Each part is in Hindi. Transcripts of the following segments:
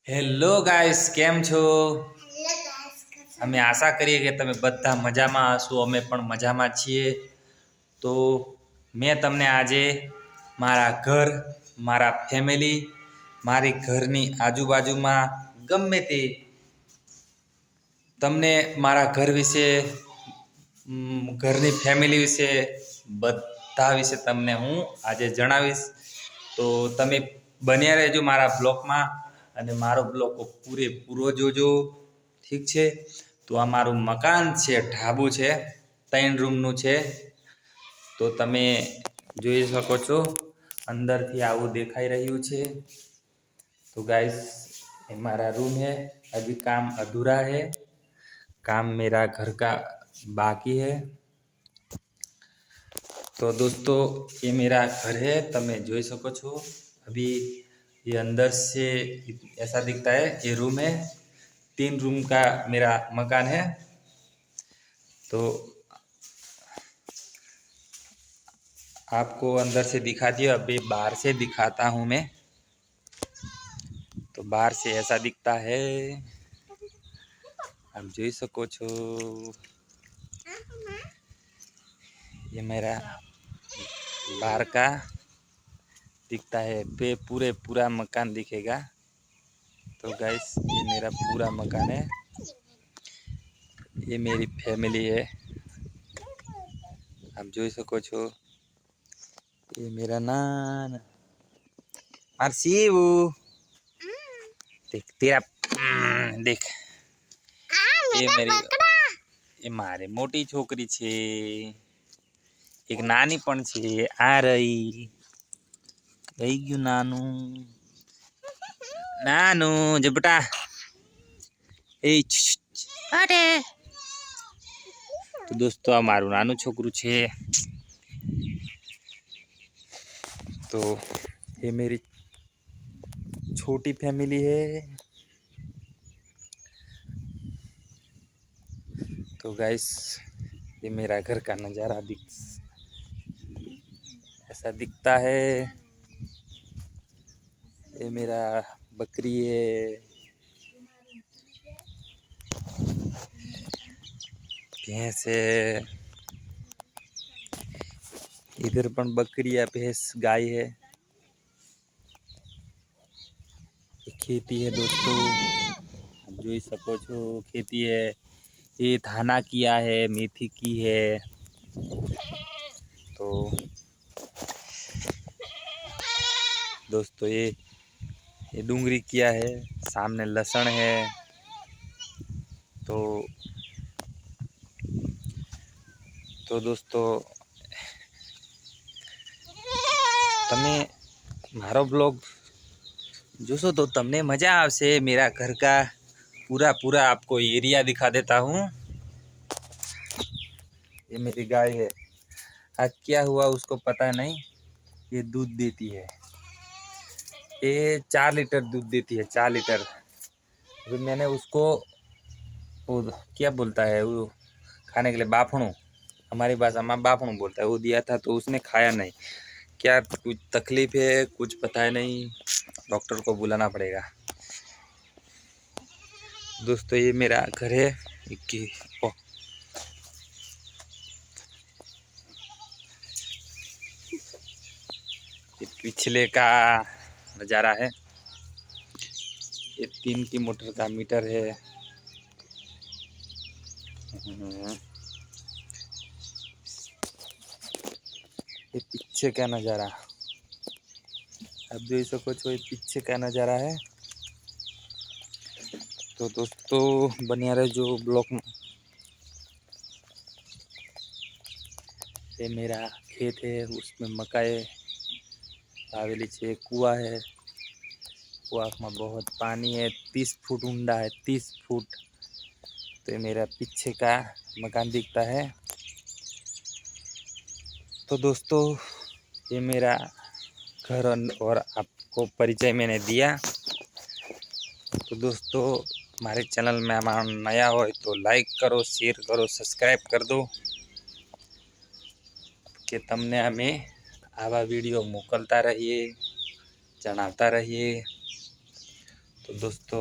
હેલો ગાઈસ, કેમ છો? અમે આશા કરીએ કે તમે બધા મજામાં હશો. અમે પણ મજામાં છીએ. તો મેં તમને આજે મારા ઘર, મારા ફેમિલી, મારી ઘરની આજુબાજુમાં ગમે તે તમને મારા ઘર વિશે, ઘરની ફેમિલી વિશે, બધા વિશે તમને હું આજે જણાવીશ. તો તમે બન્યા રહેજો મારા બ્લોગમાં અને મારો બ્લોગ પૂરેપૂરો જોજો. ઠીક છે? તો આ મારું મકાન છે, ઢાબુ છે, 3 રૂમનું છે. તો તમે જોઈ શકો છો, અંદરથી આવું દેખાઈ રહ્યું છે. तो गाइस, ये हमारा रूम है. अभी काम अधूरा है. काम मेरा घर का बाकी है. तो दोस्तों, ये मेरा घर है. તમે જોઈ શકો છો. अभी ये अंदर से ऐसा दिखता है. ये रूम है. 3 रूम का मेरा मकान है. तो आपको अंदर से दिखा दिया. अभी बाहर से दिखाता हूँ मैं. तो बाहर से ऐसा दिखता है. आप જોઈ શકો છો. ये मेरा बाहर का दिखता है. पे पूरा मकान दिखेगा. तो गाइस, ये मेरा पूरा मकान है. ये मेरी फैमिली है. आप જોઈ શકો છો. ये मेरा नाना आरसीऊ देख तेरा देख. ये मेरी ये મારી મોટી છોકરી છે. એક નાની પણ છે. આ રહી ગયું નાનું નાનું જબટા. એ અરે તો દોસ્તો, આ મારું નાનું છોકરું છે. तो ये मेरी छोटी फैमिली है. तो गाइस, ये मेरा घर का नज़ारा ऐसा दिखता है. ये मेरा बकरी है. भैंस है. इधर पण बकरी या भैंस गाय है. खेती है दोस्तों. आप જોઈ શકો છો. खेती है. ये धाना किया है, मेथी की है. तो दोस्तों, ये डूंगरी किया है. सामने लहसुन है. तो दोस्तों, તમે મારો બ્લોગ જોશો તો તમને મજા આવશે. मेरा घर का पूरा आपको एरिया दिखा देता हूँ. ये मेरी गाय है. आज क्या हुआ उसको पता नहीं. ये दूध देती है. ये 4 लीटर दूध देती है. 4 लीटर. अभी मैंने उसको वो क्या बोलता है वो खाने के लिए, बाफणू, हमारी भाषा में बाफणू बोलता है, वो दिया था. तो उसने खाया नहीं. क्या कुछ तकलीफ है, कुछ पता है नहीं. डॉक्टर को बुलाना पड़ेगा. दोस्तों, ये मेरा घर है. ये पिछले का नज़ारा है. ये 3 की मोटर का मीटर है. ये पीछे का नज़ारा आप જોઈ શકો છો. ये पीछे का नज़ारा है. तो दोस्तों, बनिया रहे जो ब्लॉक में. ये मेरा खेत है. उसमें मकाई आवेली छे. कुआ है. कुआ में बहुत पानी है. 30 फुट ऊंडा है. 30 फुट. तो ये मेरा पीछे का मकान दिखता है. तो दोस्तों, ये मेरा घर और आपको परिचय मैंने दिया. तो दोस्तों, हमारे चैनल में नया हो तो लाइक करो, शेयर करो, सब्सक्राइब कर दो कि तमने हमें आवा वीडियो मोकलता रहिए, जणावता रहिए. તો દોસ્તો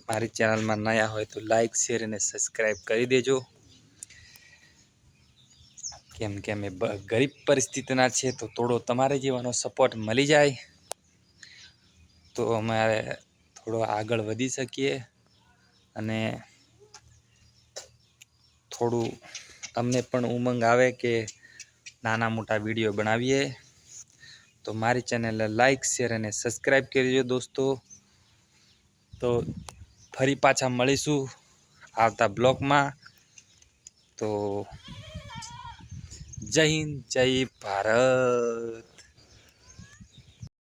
મારી ચેનલમાં નયા હોય તો લાઈક શેર અને સબસ્ક્રાઈબ કરી દેજો, કેમ કે અમે ગરીબ પરિસ્થિતિના છે, તો થોડો તમારે જેવાનો સપોર્ટ મળી જાય તો અમારે થોડો આગળ વધી શકીએ અને થોડું અમને પણ ઉમંગ આવે કે નાના મોટા વિડીયો બનાવીએ. તો મારી ચેનલને લાઈક શેર અને સબસ્ક્રાઈબ કરી દેજો દોસ્તો. તો ફરી પાછા મળીશું આવતા બ્લોગમાં. તો જય હિન્દ, જય ભારત.